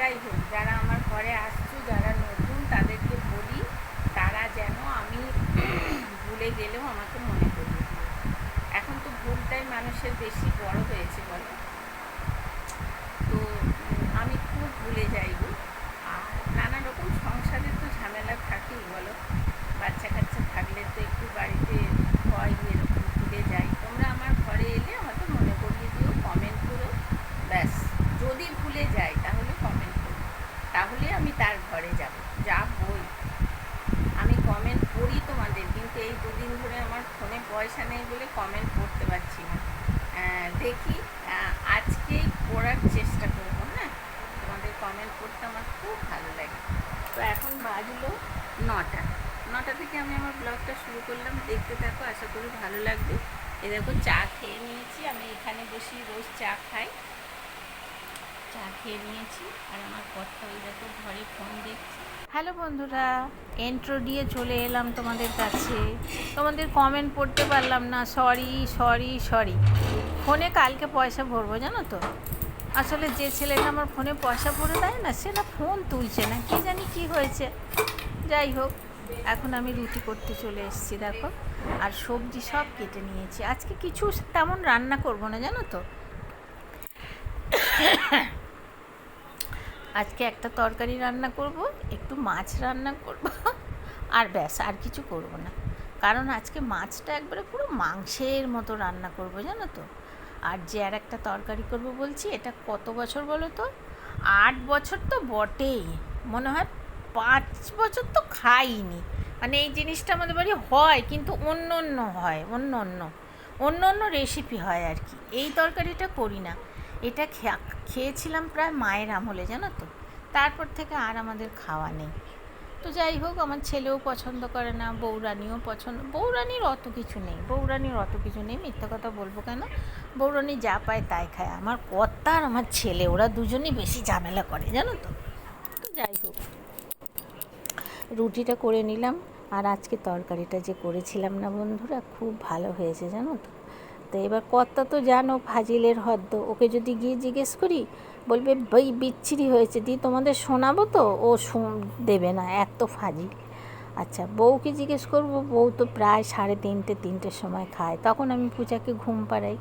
যাই হোক, যারা আমার ঘরে আসছো, যারা নতুন, তাদেরকে বলি তারা যেন আমি ভুলে গেলেও আমাকে মনে করিয়ে দিও। এখন তো ভুলটাই মানুষের বেশি বড় হয়েছে বলো। তো আমি খুব ভুলে যাই গো। আর নানা রকম সংসারের তো ঝামেলা থাকেই বলো। বাচ্চা কাচ্চা থাকলে তো একটু বাড়িতে হয় এরকম ভুলে যাই। তোমরা আমার ঘরে এলে আমাকে মনে করিয়ে দিও, কমেন্ট করো, ব্যাস। যদি ভুলে যাই তাহলে কমেন্ট করো, তাহলে আমি তার ঘরে যাব। যা বই আমি কমেন্ট করি তোমাদের, কিন্তু এই দুদিন ধরে আমার ফোনে পয়সা নেই বলে কমেন্ট করতে পারছি না। দেখি আজকেই পড়ার চেষ্টা করব। হ্যাঁ, তোমাদের কমেন্ট করতে আমার খুব ভালো লাগে। তো এখন বাজলো 9টা। 9টা থেকে আমি আমার ব্লগটা শুরু করলাম, দেখতে থাকো, আশা করি ভালো লাগবে। এ দেখো চা খেয়ে নিয়েছি, আমি এখানে বসি রোজ চা খাই। চা খেয়ে নিয়েছি আর আমার কর্তা ওই দেখো ঘরে ফোন দেখছি। হ্যালো বন্ধুরা, এন্ট্রো দিয়ে চলে এলাম তোমাদের কাছে। তোমাদের কমেন্ট পড়তে পারলাম না, সরি সরি সরি। ফোনে কালকে পয়সা ভরবো জানো তো। আসলে যে ছেলেটা আমার ফোনে পয়সা ভরে দেয় না, সে না ফোন তুলছে না, কি জানি কি হয়েছে। যাই হোক, এখন আমি রুটি করতে চলে এসেছি দেখো। আর সবজি সব কেটে নিয়েছি। আজকে কিছু তেমন রান্না করব না জানো তো। আজকে একটা তরকারি রান্না করব, একটু মাছ রান্না করব, আর ব্যাস, আর কিছু করব না। কারণ আজকে মাছটা একবারে পুরো মাংসের মতো রান্না করব জানো তো। আর যে আর একটা তরকারি করব বলছি, এটা কত বছর বলো তো, 8 বছর তো বটেই, মনে হয় 5 বছর তো খাইনি। মানে এই জিনিসটা আমাদের বাড়ি হয়, কিন্তু অন্য অন্য হয়, অন্য অন্য অন্য অন্য রেসিপি হয় আর কি। এই তরকারিটা করি না। এটা খেয়েছিলাম প্রায় মায়ের আমলে জানো তো। তারপর থেকে আর আমাদের খাওয়া নেই। তো যাই হোক, আমার ছেলেও পছন্দ করে না, বৌরানিও পছন্দ, বৌরানির অত কিছু নেই, বৌরানির অত কিছু নেই, মিথ্যা কথা বলবো কেন। বৌরানি যা পায় তাই খায়। আমার কর্তা আর আমার ছেলে, ওরা দুজনই বেশি ঝামেলা করে জানো তো। তো যাই হোক, রুটিটা করে নিলাম। আর আজকে তরকারিটা যে করেছিলাম না বন্ধুরা, খুব ভালো হয়েছে জানো তো। তো এবার কর্তা তো জানো ফাজিলের হদ্দ, ওকে যদি গিয়ে জিজ্ঞেস করি বলবে বই বিচ্ছিরি হয়েছে, দিয়ে তোমাদের শোনাবো তো, ও দেবে না, এত ফাজিল। আচ্ছা, বউকে জিজ্ঞেস করবো, বউ তো প্রায় 3:30-3টের সময় খায়, তখন আমি পূজাকে ঘুম পাড়াই।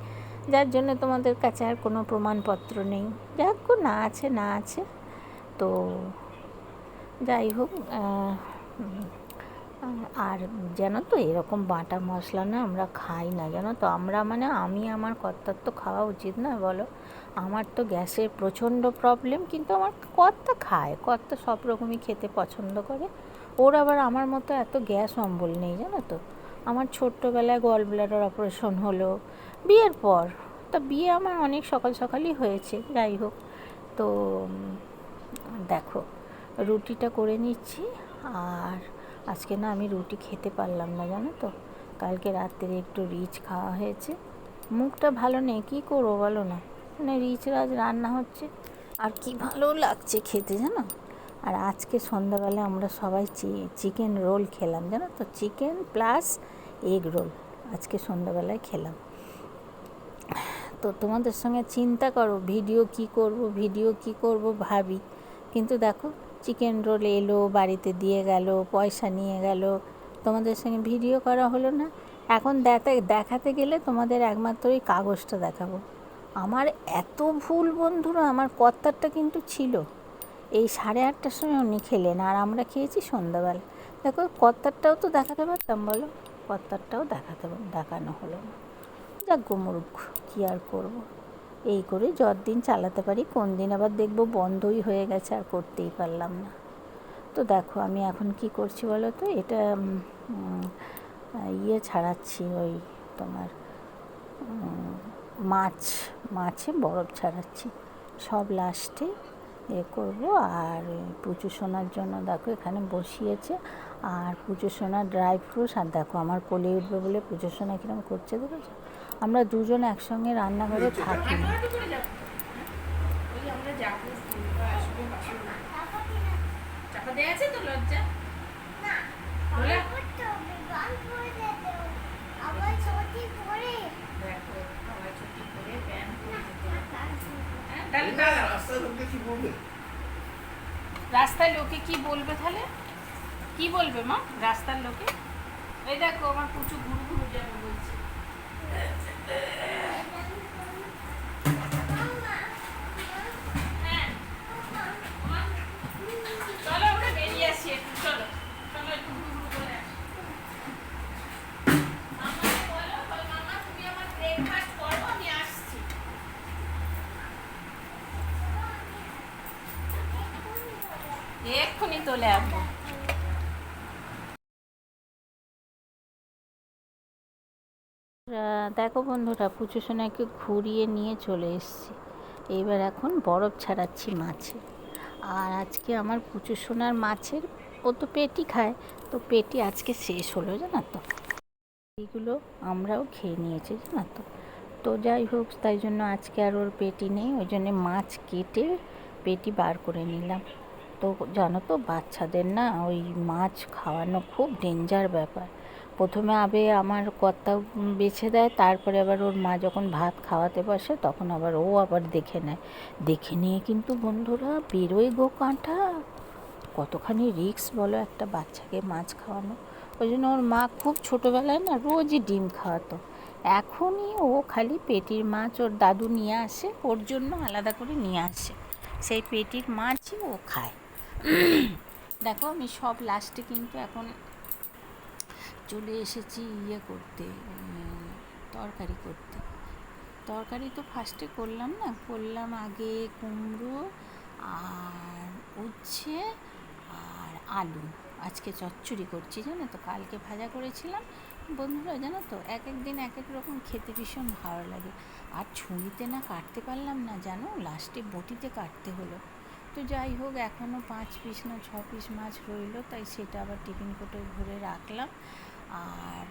যার জন্য তোমাদের কাছে আর কোনো প্রমাণপত্র নেই। যাক গো, না আছে না আছে। তো যাই হোক, আর জানো তো, এরকম বাটা মশলা না আমরা খাই না জানো তো। আমরা মানে আমি, আমার কর্তার তো খাওয়া উচিত না বলো। আমার তো গ্যাসের প্রচণ্ড প্রবলেম, কিন্তু আমার কর্তা খায়, কর্তা সব রকমই খেতে পছন্দ করে। ওর আবার আমার মতো এত গ্যাস অম্বল নেই জানো তো। আমার ছোট্টবেলায় গল ব্লাডার অপারেশন হলো বিয়ের পর। তা বিয়ে আমার অনেক সকাল সকালই হয়েছে। যাই হোক, তো দেখো রুটিটা করে নিচ্ছি। আর আজকে না আমি রুটি খেতে পারলাম না জানো তো। কালকে রাত্রে একটু রিচ খাওয়া হয়েছে, মুখটা ভালো নেই, কী করবো বলো না। মানে রিচ রাজ রান্না হচ্ছে, আর কি ভালো লাগছে খেতে জানো। আর আজকে সন্ধ্যাবেলা আমরা সবাই চিকেন রোল খেলাম জানো তো, চিকেন প্লাস এগ রোল আজকে সন্ধ্যাবেলায় খেলাম। তো তোমাদের সঙ্গে চিন্তা করো ভিডিও কি করব ভাবি, কিন্তু দেখো চিকেন রোল এলো, বাড়িতে দিয়ে গেল, পয়সা নিয়ে গেল, তোমাদের সঙ্গে ভিডিও করা হলো না। এখন দেখাতে গেলে তোমাদের একমাত্র ওই কাগজটা দেখাবো। আমার এত ভুল বন্ধুরা, আমার কর্তারটা কিন্তু ছিল এই 8:30টার সময় উনি খেলেন, আর আমরা খেয়েছি সন্ধ্যাবেলা। দেখো কর্তারটাও তো দেখাতে পারতাম বলো, কর্তারটাও দেখানো হলো না। যাক গো মূর্খ, কী আর করব। এই করে যতদিন চালাতে পারি, কোন দিন আবার দেখবো বন্ধই হয়ে গেছে, আর করতেই পারলাম না। তো দেখো আমি এখন কি করছি বলো তো, এটা ছাড়াচ্ছি, ওই তোমার মাছে বরফ ছাড়াচ্ছি, সব লাস্টে করব। আর পুজো সোনার জন্য দেখো এখানে বসিয়েছে, আর পুজো সোনার ড্রাই ফ্রুটস। আর দেখো আমার কোলে উঠবে বলে পুজো সোনা কিরম করছে দেখেছো। আমরা দুজন একসঙ্গে রান্নাঘরে থাকি না। রাস্তায় লোকে কি বলবে তাহলে? কি বলবে মা রাস্তার লোকে? এই দেখো আমার প্রচুর ঘুরু ঘুরু যাবে বলছে। হ্যাঁ চলো আমরা বেরিয়ে আসি একটু, চলো চলো একটু ঘুরু ঘুরু করে আসি। মামাকে বলো, মামা তুমি আমার ব্রেকফাস্ট করো, আমি আসছি। এক্ষুনি চলে আসবো। দেখো বন্ধুরা, পুচু সোনাকে ঘুরিয়ে নিয়ে চলে এসেছি। এইবার এখন বরফ ছাড়াচ্ছি মাছে। আর আজকে আমার পুচু সোনার মাছের, ও তো পেটি খায়, তো পেটি আজকে শেষ হলো জানো তো। এইগুলো আমরাও খেয়ে নিয়েছি জানো তো। তো যাই হোক, তাই জন্য আজকে আর ওর পেটি নেই, ওই জন্যে মাছ কেটে পেটি বার করে নিলাম। তো জানো তো বাচ্চাদের না ওই মাছ খাওয়ানো খুব ডেঞ্জার ব্যাপার। প্রথমে আমার কর্তা বেছে দেয়, তারপরে আবার ওর মা যখন ভাত খাওয়াতে বসে তখন আবার ও আবার দেখে নেয়। দেখে নিয়ে কিন্তু বন্ধুরা বেরোয় গো কাঁটা। কতখানি রিস্ক বলো একটা বাচ্চাকে মাছ খাওয়ানো। ওই জন্য ওর মা খুব ছোটোবেলায় না রোজই ডিম খাওয়াতো। এখনই ও খালি পেটির মাছ ওর দাদু নিয়ে আসে, ওর জন্য আলাদা করে নিয়ে আসে, সেই পেটির মাছই ও খায়। দেখো আমি সব লাস্টে কিন্তু এখন চলে এসেছি করতে, তরকারি করতে। তরকারি তো ফার্স্টে করলাম না, করলাম আগে কুমড়ো আর উচ্ছে আর আলু। আজকে চচ্চড়ি করছি জানো তো, কালকে ভাজা করেছিলাম। বন্ধুরা জানো তো, এক এক দিন এক এক রকম খেতে ভীষণ ভালো লাগে। আর ছুরিতে না কাটতে পারলাম না জানো, লাস্টে বটিতে কাটতে হলো। তো যাই হোক, এখনও 5 পিস না 6 পিস মাছ রইলো, তাই সেটা আবার টিফিন কোটে ভরে রাখলাম। আর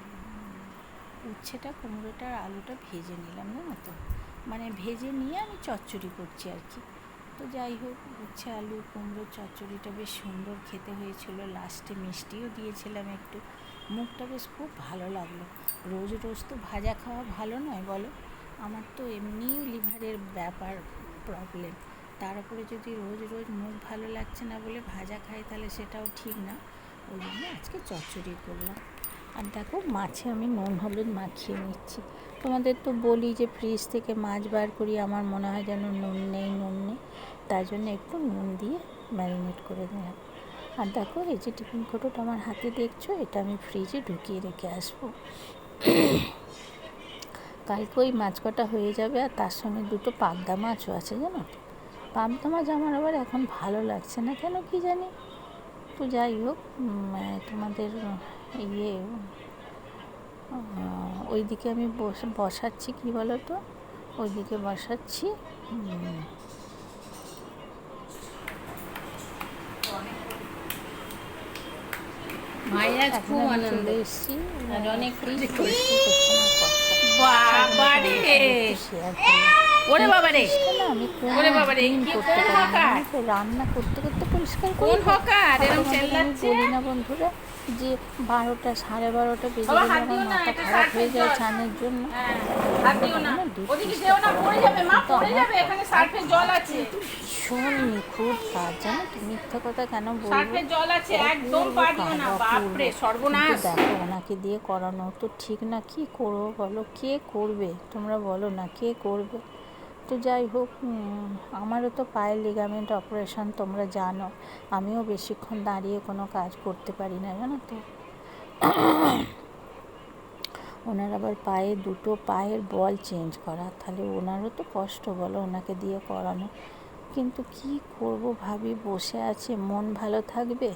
উচ্ছেটা কুমড়োটা আর আলুটা ভেজে নিলাম জানো তো, মানে ভেজে নিয়ে আমি চচ্চড়ি করছি আর কি। তো যাই হোক, উচ্ছে আলু কুমড়োর চচ্চড়িটা বেশ সুন্দর খেতে হয়েছিল, লাস্টে মিষ্টিও দিয়েছিলাম একটু। মুখটা বেশ খুব ভালো লাগলো। রোজ রোজ তো ভাজা খাওয়া ভালো নয় বলো, আমার তো এমনিই লিভারের ব্যাপার, প্রবলেম। তার উপরে যদি রোজ রোজ মুখ ভালো লাগছে না বলে ভাজা খাই, তাহলে সেটাও ঠিক না। ওই জন্য আজকে চচ্চড়ি করলাম। আর দেখো মাছে আমি নুন হলুদ মাখিয়ে নিচ্ছি। তোমাদের তো বলি যে ফ্রিজ থেকে মাছ বার করি, আমার মনে হয় যেন নুন নেই, তাই জন্য একটু নুন দিয়ে ম্যারিনেট করে দিলাম। আর দেখো এই যে টিফিন কোটোটা আমার হাতে দেখছো, এটা আমি ফ্রিজে ঢুকিয়ে রেখে আসবো। কালকে ওই মাছ কটা হয়ে যাবে, আর তার সঙ্গে 2টো পাবদা মাছও আছে জানো তো। পাবদা মাছ আমার আবার এখন ভালো লাগছে না কেন কি জানি। তো যাই হোক, তোমাদের ওইদিকে আমি বসাচ্ছি কি বলো তো, ওইদিকে বসাচ্ছি ভাইরাজ খুব আনন্দ এসেছি অনেক বাবারে, ওরে বাবারে, আমি ওরে বাবারে, করতে পারি না, রান্না করতে করতে পরিষ্কার কোন হকার এরকম আমি চেল্লাচ্ছে? বলি না বন্ধুরা যে 12টা 12:30 বেজে গেলে আমার মাথা খারাপ হয়ে যায় চানের জন্য। হাত দিও না, ওদিকে যেও না, পড়ে যাবে মা, পড়ে যাবে, এখানে সার্ফের জল আছে। ভীষণ নিখুঁত কাজ জানো তো, মিথ্যা কথা কেন বলবো, সার্ফের জল আছে, একদম পা দিও না, বাপরে সর্বনাশ। দেখো ওনাকে দিয়ে করানো তো ঠিক না, কি করবো বলো, কে করবে তোমরা বলো না, কে করবে। তো যাই হোক, আমারও তো পায়ের লিগামেন্ট অপারেশন তোমরা জানো, আমিও বেশিক্ষণ দাঁড়িয়ে কোনো কাজ করতে পারি না জানো তো। ওনার আবার পায়ে 2টো পায়ের বল চেঞ্জ করা, তাহলে ওনারও তো কষ্ট বলো ওনাকে দিয়ে করানো। কিন্তু কি করব ভাবি, বসে আছে, মন ভালো থাকবে।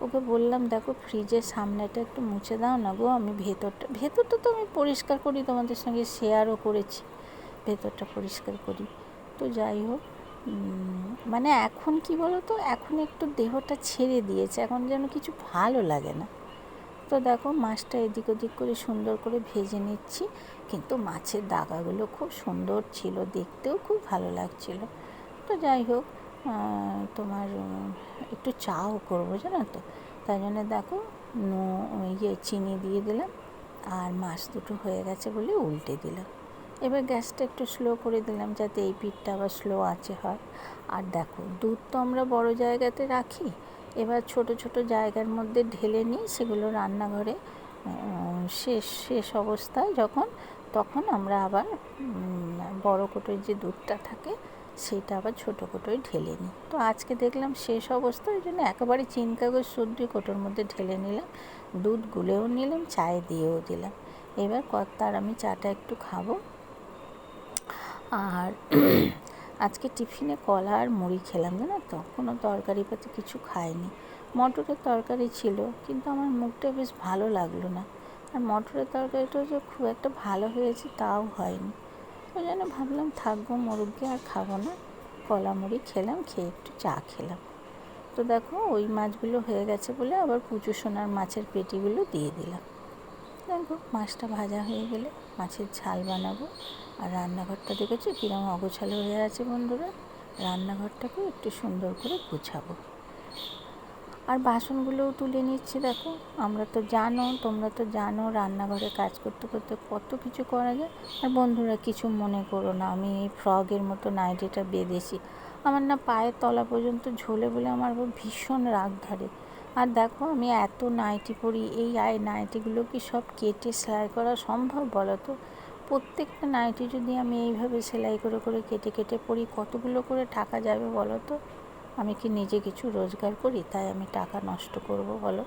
ওকে বললাম দেখো ফ্রিজের সামনেটা একটু মুছে দাও না গো, আমি ভেতরটা তো আমি পরিষ্কার করি, তোমাদের সঙ্গে শেয়ারও করেছি, ভেতরটা পরিষ্কার করি। তো যাই হোক, মানে এখন কি বলো তো, এখন একটু দেহটা ছেড়ে দিয়েছে, এখন যেন কিছু ভালো লাগে না। তো দেখো মাছটা এদিক ওদিক করে সুন্দর করে ভেজে নিচ্ছি, কিন্তু মাছের দাগাগুলো খুব সুন্দর ছিল, দেখতেও খুব ভালো লাগছিল। তো যাই হোক, তোমার একটু চাও করবো জানো তো, তাই জন্য দেখো চিনি দিয়ে দিলাম, আর মাছ দুটো হয়ে গেছে বলে উল্টে দিলাম। এবার গ্যাসটা একটু স্লো করে দিলাম যাতে এই পিঠটা আবার স্লো আঁচে হয়। আর দেখো দুধ তো আমরা বড় জায়গাতে রাখি, এবার ছোট ছোট জায়গার মধ্যে ঢেলে নিই সেগুলো রান্নাঘরে শেষ শেষ অবস্থায় তখন আমরা আবার বড় কোটোয় যে দুধটা থাকে সেইটা আবার ছোটো কোটোয় ঢেলে নিই। তো আজকে দেখলাম শেষ অবস্থা, ওই জন্য একেবারে চিন কাগজ শুদ্ধই কোটোর মধ্যে ঢেলে নিলাম, দুধ গুলেও নিলাম, চায়ে দিয়েও দিলাম। এবার কর্তার আমি চাটা একটু খাবো। আর আজকে টিফিনে কলা আর মুড়ি খেলাম, জানো তো, কোনো তরকারি পাতি কিছু খাইনি। মটরের তরকারি ছিল কিন্তু আমার মুখটা বেশ ভালো লাগলো না, আর মটরের তরকারিটাও যে খুব একটা ভালো হয়েছে তাও হয়নি। ওই জন্য ভাবলাম থাকবো মোরগকে আর খাবো না, কলা মুড়ি খেলাম, খেয়ে একটু চা খেলাম। তো দেখো ওই মাছগুলো হয়ে গেছে বলে আবার পুচু সোনার মাছের পেটিগুলো দিয়ে দিলাম। দেখো মাছটা ভাজা হয়ে গেলে মাছের ঝাল বানাবো। আর রান্নাঘরটা দেখেছো কীরকম অগোছালো হয়ে আছে বন্ধুরা, রান্নাঘরটাকেও একটু সুন্দর করে গুছাবো। আর বাসনগুলোও তুলে নিচ্ছি। দেখো তোমরা তো জানো রান্নাঘরে কাজ করতে করতে কত কিছু করা যায়। আর বন্ধুরা কিছু মনে করো না, আমি এই ফ্রগের মতো নাইটিটা বেঁধেছি, আমার না পায়ের তলা পর্যন্ত ঝোলে বলে আমার ভীষণ রাগ ধরে। আর দেখো আমি এত নাইটি পরি, এই নাইটিগুলো কি সব কেটে সেলাই করা সম্ভব বলো তো? প্রত্যেকটা নাইটি যদি আমি এইভাবে সেলাই করে করে কেটে কেটে পরি কতগুলো করে টাকা যাবে বলো তো? আমি কি নিজে কিছু রোজগার করি তাই আমি টাকা নষ্ট করব বলো?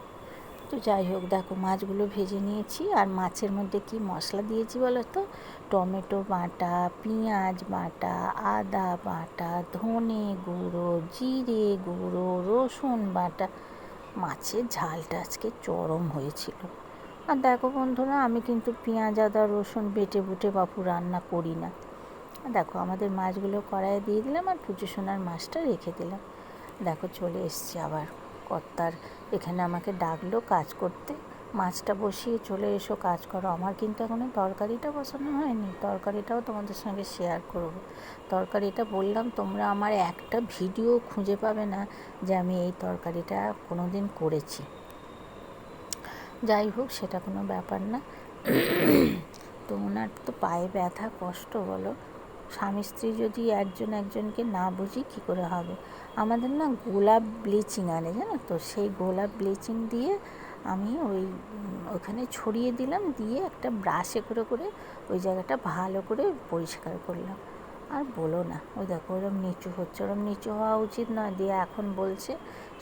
তো যাই হোক, দেখো মাছগুলো ভেজে নিয়েছি। আর মাছের মধ্যে কি মশলা দিয়েছি বলো তো? টমেটো বাটা, পেঁয়াজ বাটা, আদা বাটা, ধনে গুঁড়ো, জিরে গুঁড়ো, রসুন বাটা। মাছের ঝালটা আজকে চরম হয়েছিল। আর দেখো বন্ধুরা আমি কিন্তু পেঁয়াজ আদা রসুন বেটে বুটে বাপু রান্না করি না। দেখো আমাদের মাছগুলো কড়াইয়ে দিয়ে দিলাম আর পুচু সোনার মাছটা রেখে দিলাম। দেখো চলে এসছি আবার, কর্তার এখানে আমাকে ডাকলো কাজ করতে, মাছটা বসিয়ে চলে এসো কাজ করো। আমার কিন্তু এখনও তরকারিটা বসানো হয়নি, তরকারিটাও তোমাদের সঙ্গে শেয়ার করব। তরকারিটা বললাম তোমরা আমার একটা ভিডিও খুঁজে পাবে না যে আমি এই তরকারিটা কোনো দিন করেছি। যাই হোক সেটা কোনো ব্যাপার না। তো ওনার তো পায়ে ব্যথা কষ্ট বলো, স্বামী স্ত্রী যদি একজনকে না বুঝি কী করে হবে। আমাদের না গোলাপ ব্লিচিং আনে জানো তো, সেই গোলাপ ব্লিচিং দিয়ে আমি ওখানে ছড়িয়ে দিলাম, দিয়ে একটা ব্রাশে করে করে ওই জায়গাটা ভালো করে পরিষ্কার করলাম। আর বলো না, ওই দেখো ওরম নিচু হচ্ছে, ওরম নিচু হওয়া উচিত নয়। দিয়ে এখন বলছে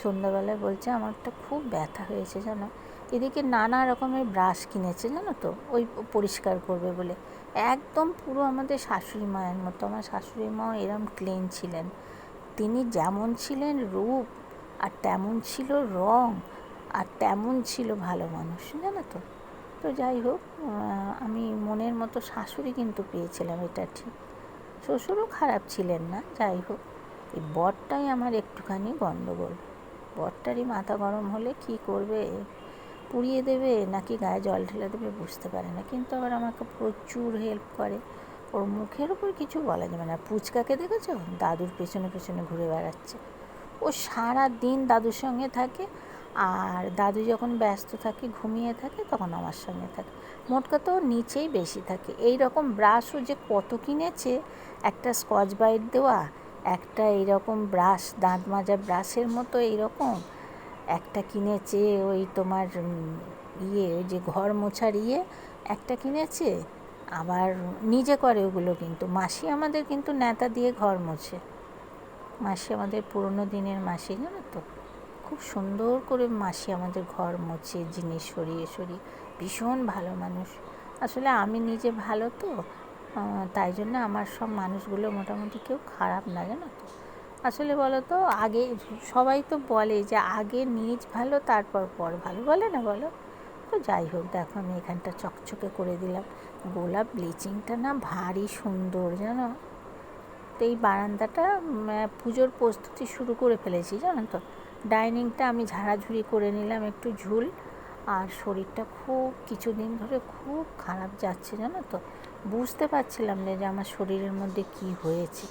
সন্ধ্যাবেলায় বলছে আমারটা খুব ব্যথা হয়েছে জানো। এদিকে নানা রকমের ব্রাশ কিনেছে জানো তো, ওই পরিষ্কার করবে বলে, একদম পুরো আমাদের শাশুড়ি মায়ের মতো। আমার শাশুড়ি মাও এরম ক্লিন ছিলেন, তিনি যেমন ছিলেন রূপ আর তেমন ছিল রং আর তেমন ছিল ভালো মানুষ জানো তো। তো যাই হোক আমি মনের মতো শাশুড়ি কিন্তু পেয়েছিলাম, এটা ঠিক। শ্বশুরও খারাপ ছিলেন না, যাই হোক এই বরটাই আমার একটুখানি গণ্ডগোল। বরটারই মাথা গরম হলে কি করবে, পুড়িয়ে দেবে নাকি গায়ে জল ঢেলে দেবে বুঝতে পারে না, কিন্তু আবার আমাকে প্রচুর হেল্প করে। ওর মুখের ওপর কিছু বলা যাবে না। পুচকাকে দেখেছো দাদুর পেছনে পেছনে ঘুরে বেড়াচ্ছে, ও সারা দিন দাদুর সঙ্গে থাকে, আর দাদু যখন ব্যস্ত থাকে ঘুমিয়ে থাকে তখন আমার সঙ্গে থাকে। মোট কথা ও নিচেই বেশি থাকে। এই রকম ব্রাশও যে কত কিনেছে, একটা স্কচ ব্রাইট দেওয়া, একটা এইরকম ব্রাশ দাঁত মাজা ব্রাশের মতো এইরকম একটা কিনেছে, ওই তোমার ওই যে ঘর মোছার একটা কিনেছে, আবার নিজে করে ওগুলো। কিন্তু মাসি আমাদের কিন্তু ন্যাতা দিয়ে ঘর মোছে, মাসি আমাদের পুরনো দিনের মাসি জানো তো, খুব সুন্দর করে মাসি আমাদের ঘর মোছে, জিনিস সরিয়ে সরিয়ে, ভীষণ ভালো মানুষ। আসলে আমি নিজে ভালো তো, তাই জন্য আমার সব মানুষগুলো মোটামুটি কেউ খারাপ না জানো তো। আসলে বলো তো, আগে সবাই তো বলে যে আগে নিজ ভালো তারপর পর ভালো, বলে না বলো? তো যাই হোক দেখো আমি এখানটা চকচকে করে দিলাম। গোলাপ ব্লিচিংটা না ভারী সুন্দর জানো। তো এই বারান্দাটা পুজোর প্রস্তুতি শুরু করে ফেলেছি জানো তো। ডাইনিংটা আমি ঝাড়াঝুড়ি করে নিলাম একটু ঝুল। আর শরীরটা খুব কিছুদিন ধরে খুব খারাপ যাচ্ছে জানো তো, বুঝতে পারছিলাম না যে আমার শরীরের মধ্যে কি হয়েছে।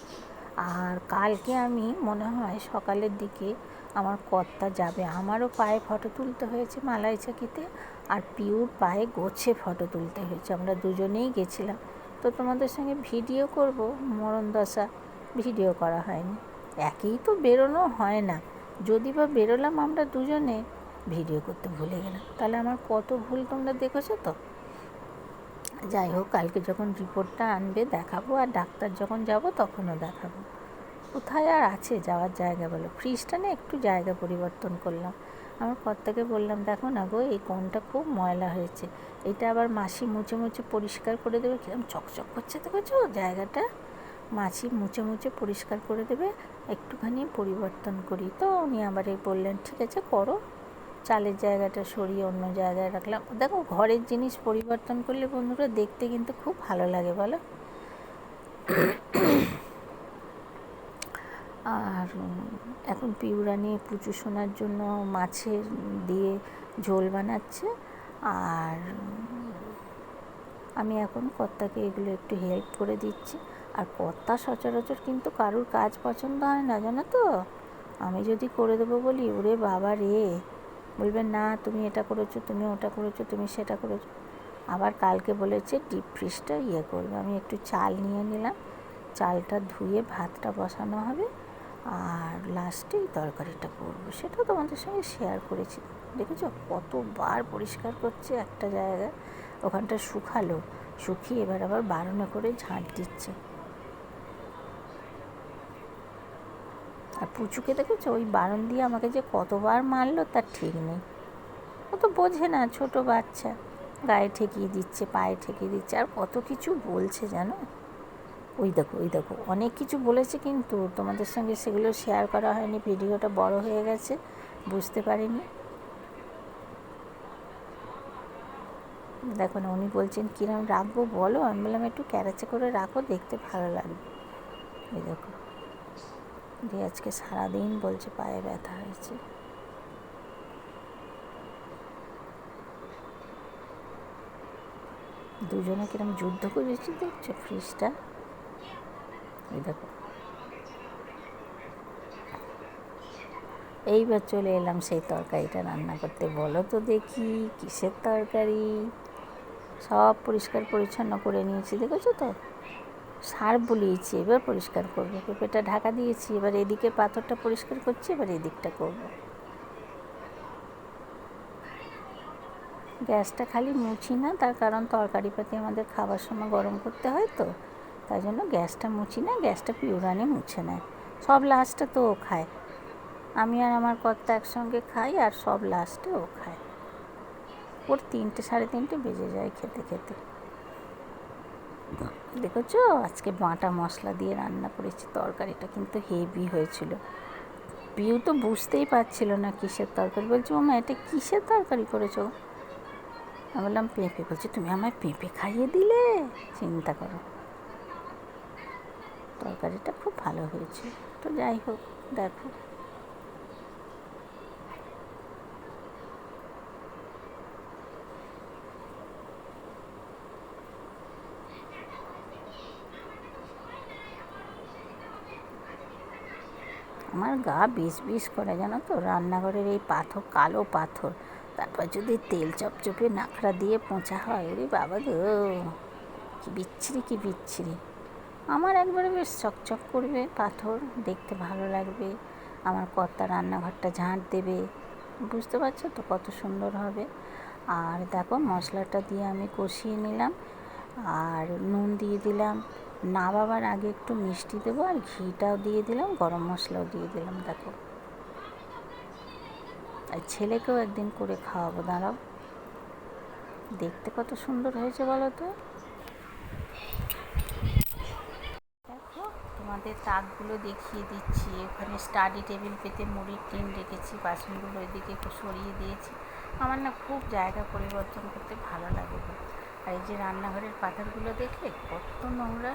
আর কালকে আমি মনে হয় সকালের দিকে আমার কর্তা যাবে, আমারও পায়ে ফটো তুলতে হয়েছে মালাইচাকিতে, আর পিউর পায়ে গোছে ফটো তুলতে হয়েছে, আমরা দুজনেই গেছিলাম। তো তোমাদের সঙ্গে ভিডিও করব, মরণ দশা ভিডিও করা হয়নি। একেই তো বেরোনো হয় না, যদি বা বেরোলাম আমরা দুজনে, ভিডিও করতে ভুলে গেলাম, তাহলে আমার কত ভুল তোমরা দেখেছো তো। যাই হোক, কালকে যখন রিপোর্টটা আনবে দেখাবো, আর ডাক্তার যখন যাব তখনও দেখাবো। কোথায় আর আছে যাওয়ার জায়গা বলো। ফ্রিজটা না একটু জায়গা পরিবর্তন করলাম। আমার কর্তাকে বললাম, দেখো না গো, এই কোণটা খুব ময়লা হয়েছে, এটা আবার মাসি মুছে মুছে পরিষ্কার করে দেবে। কিরম চকচক করছে দেখেছো জায়গাটা, মাছি মুছে মুছে পরিষ্কার করে দেবে, একটুখানি পরিবর্তন করি। তো উনি আবার বললেন, ঠিক আছে করো। চালের জায়গাটা সরিয়ে অন্য জায়গায় রাখলাম। দেখো, ঘরের জিনিস পরিবর্তন করলে বন্ধুরা দেখতে কিন্তু খুব ভালো লাগে বলো। আর এখন পিউরানি পুচু সোনার জন্য মাছের দিয়ে ঝোল বানাচ্ছে, আর আমি এখন কর্তাকে এগুলো একটু হেল্প করে দিচ্ছি। আর কর্তা সচরাচর কিন্তু কারুর কাজ পছন্দ হয় না, জানো তো। আমি যদি করে দেবো বলি, ওরে বাবা রে, বলবে না তুমি এটা করেছো, তুমি ওটা করেছো, তুমি সেটা করেছো। আবার কালকে বলেছে ডিপ ফ্রিজটা করবে। আমি একটু চাল নিয়ে নিলাম, চালটা ধুয়ে ভাতটা বসানো হবে, আর লাস্টেই তরকারিটা করবো। সেটা তোমাদের সঙ্গে শেয়ার করেছি, দেখেছো কতবার পরিষ্কার করছে একটা জায়গা। ওখানটা শুকালো, শুকিয়ে এবার আবার বারণে করে ঝাঁট দিচ্ছে। আর পুচুকে দেখেছো, ওই বারণ দিয়ে আমাকে যে কতবার মারলো তার ঠিক নেই। ও তো বোঝে না, ছোট বাচ্চা, গায়ে ঠেকিয়ে দিচ্ছে, পায়ে ঠেকিয়ে দিচ্ছে, আর কত কিছু বলছে জানো। ওই দেখো ওই দেখো, অনেক কিছু বলেছে, কিন্তু তোমাদের সঙ্গে সেগুলো শেয়ার করা হয়নি, ভিডিওটা বড় হয়ে গেছে, বুঝতে পারিনি। দেখো না, উনি বলছেন কিরম রাখবো বলো। আমি বললাম একটু ক্যারাচে করে রাখো, দেখতে ভালো লাগবে। এই দেখো, দিয়ে আজকে সারাদিন বলছে পায়ে ব্যথা হয়েছে। দুজনে কিরম যুদ্ধ করেছি দেখছো ফ্রিজটা। এই দেখো, এইবার চলে এলাম সেই তরকারিটা রান্না করতে। বলো তো দেখি কিসের তরকারি। সব পরিষ্কার পরিচ্ছন্ন করে নিয়েছি, দেখেছো তো। সার্ফ বলিয়েছি, এবার পরিষ্কার করবো। পেঁপেটা ঢাকা দিয়েছি, এবার এদিকে পাথরটা পরিষ্কার করছি, এবার এদিকটা করবো। গ্যাসটা খালি মুছি না, তার কারণ তরকারিপাতি আমাদের খাবার সময় গরম করতে হয়, তো তাই জন্য গ্যাসটা মুছি না, গ্যাসটা পিউরানি মুছে নেয়। সব লাস্টে তো ও খায়, আমি আর আমার কর্তা একসঙ্গে খাই, আর সব লাস্টে ও খায়। ওর 3টে 3:30 বেজে যায় খেতে খেতে। দেখেছো, আজকে বাটা মশলা দিয়ে রান্না করেছি, তরকারিটা কিন্তু হেভি হয়েছিল। পিউ তো বুঝতেই পারছিল না কিসের তরকারি, বলছি মামা এটা কিসের তরকারি করেছো। আমি বললাম পেঁপে। বলছি তুমি আমায় পেঁপে খাইয়ে দিলে, চিন্তা করো। তরকারিটা খুব ভালো হয়েছে। তো যাই হোক, দেখো আমার গা বিষ বিষ করে, জানো তো। রান্নাঘরের এই পাথর, কালো পাথর, তারপর যদি তেল চপচপে নাখড়া দিয়ে পোঁছা হয়, ওরে বাবা গো, কি বিচ্ছিরি কি বিচ্ছিরি। আমার একবারে বেশ চকচক করবে পাথর, দেখতে ভালো লাগবে। আমার কর্তা রান্নাঘরটা ঝাঁট দেবে, বুঝতে পারছো তো কত সুন্দর হবে। আর দেখো, মশলাটা দিয়ে আমি কষিয়ে নিলাম, আর নুন দিয়ে দিলাম, নামাবার আগে একটু মিষ্টি দেবো, আর ঘিটাও দিয়ে দিলাম, গরম মশলাও দিয়ে দিলাম। দেখো, আর ছেলেকেও একদিন করে খাওয়াবো, দাঁড়াও। দেখতে কত সুন্দর হয়েছে বলো তো। দেখো, তোমাদের তাকগুলো দেখিয়ে দিচ্ছি। ওখানে স্টাডি টেবিল পেতে মুড়ির টিন রেখেছি, বাসনগুলো ওইদিকে একটু সরিয়ে দিয়েছি। আমার না খুব জায়গা পরিবর্তন করতে ভালো লাগে। আর এই যে রান্নাঘরের পাথরগুলো দেখলে কত নোংরা,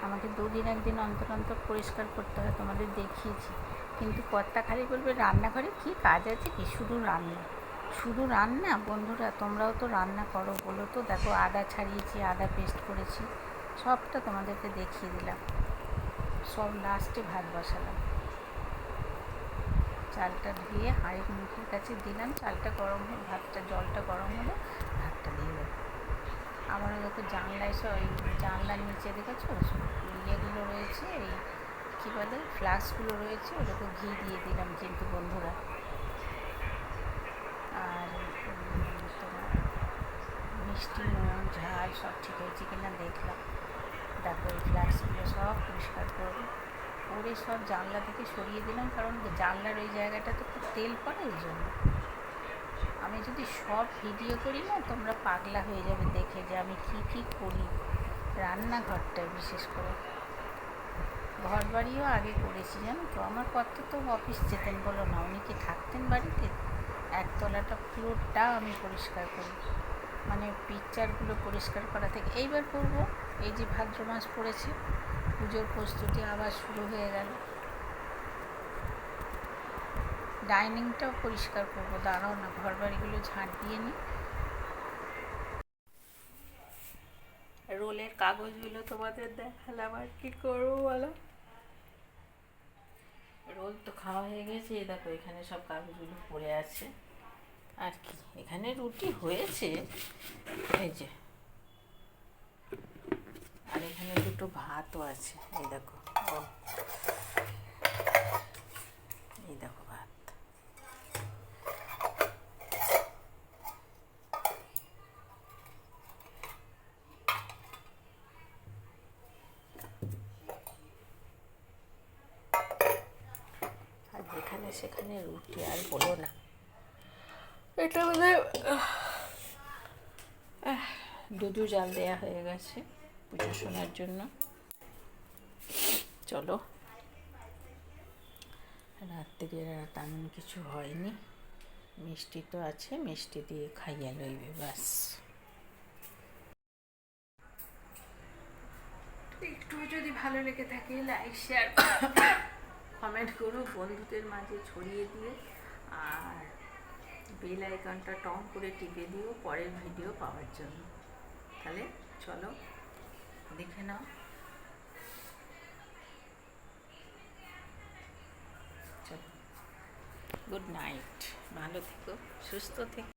আমাকে 2 দিন 1 দিন অন্তর অন্তর পরিষ্কার করতে হয়, তোমাদের দেখিয়েছি। কিন্তু কর্তা খালি বলবে রান্নাঘরে কি কাজ আছে, কি শুধু রান্না, শুধু রান্না। বন্ধুরা তোমরাও তো রান্না করো বলো তো। দেখো, আদা ছাড়িয়েছি, আদা পেস্ট করেছি, সবটা তোমাদেরকে দেখিয়ে দিলাম। সব লাস্টে ভাত বসালাম, চালটা ধুয়ে হাঁড়ির মুখের কাছে দিলাম, চালটা গরম হয়ে ভাতটা, জলটা গরম হলে ভাতটা দিয়ে দেবো। আমারও দেখো জানলায় সব ওই জানলার নিচে দেখেছো ইয়েগুলো রয়েছে, এই কী বলে ফ্লাস্কগুলো রয়েছে, ওটাকে ঘি দিয়ে দিলাম কিন্তু বন্ধুরা। আর তোমার মিষ্টি নুন ঝাল সব ঠিক হয়েছে কিনা দেখলাম। তারপর এই ফ্লাস্কগুলো সব পরিষ্কার করবো, করে সব জানলা থেকে সরিয়ে দিলাম, কারণ জানলার ওই জায়গাটাতে খুব তেল পড়ে, ওই জন্য। আমি যদি সব ভিডিও করি না, তোমরা পাগলা হয়ে যাবে দেখে যে আমি কী কী করি রান্নাঘরটায়। বিশেষ করে ঘর বাড়িও আগে করেছি জানো তো। আমার কত তো অফিস যেতেন বলো না, উনি কি থাকতেন বাড়িতে? একতলাটা পুরোটা আমি পরিষ্কার করি, মানে পিকচারগুলো পরিষ্কার করা থেকে। এইবার করব, এই যে ভাদ্র মাস পড়েছে, পুজোর প্রস্তুতি আবার শুরু হয়ে গেল। ডাইনিংটাও পরিষ্কার করবো, দাঁড়াও না, ঘর বাড়িগুলো ঝাঁট দিয়ে নিই। রোলের কাগজগুলো তোমাদের দেখালাম, আর কি করবো বলো। রোল তো খাওয়া হয়ে গেছে, এই দেখো এখানে সব কাগজগুলো পড়ে আছে। আর কি, এখানে রুটি হয়েছে এই যে, আর এখানে দুটো ভাতও আছে, এই দেখো। ও এই দেখো ভাত। আর যেখানে সেখানে রুটি, আর বলো না। এটা মানে দুধু জাল দেয়া হয়ে গেছে পুজো শোনার জন্য। চলো, রাত্রে আর তেমন কিছু হয়নি, মিষ্টি তো আছে, মিষ্টি দিয়ে খাইয়া লইবে ব্যাস। একটু যদি ভালো লেগে থাকে লাইক শেয়ার কমেন্ট করো, বন্ধুদের মাঝে ছড়িয়ে দিয়ে, আর বেল আইকনটা টং করে টিপে দিও পরের ভিডিও পাওয়ার জন্য। তাহলে চলো দেখে নাও। চলো, গুড নাইট, ভালো থেকো, সুস্থ থেকো।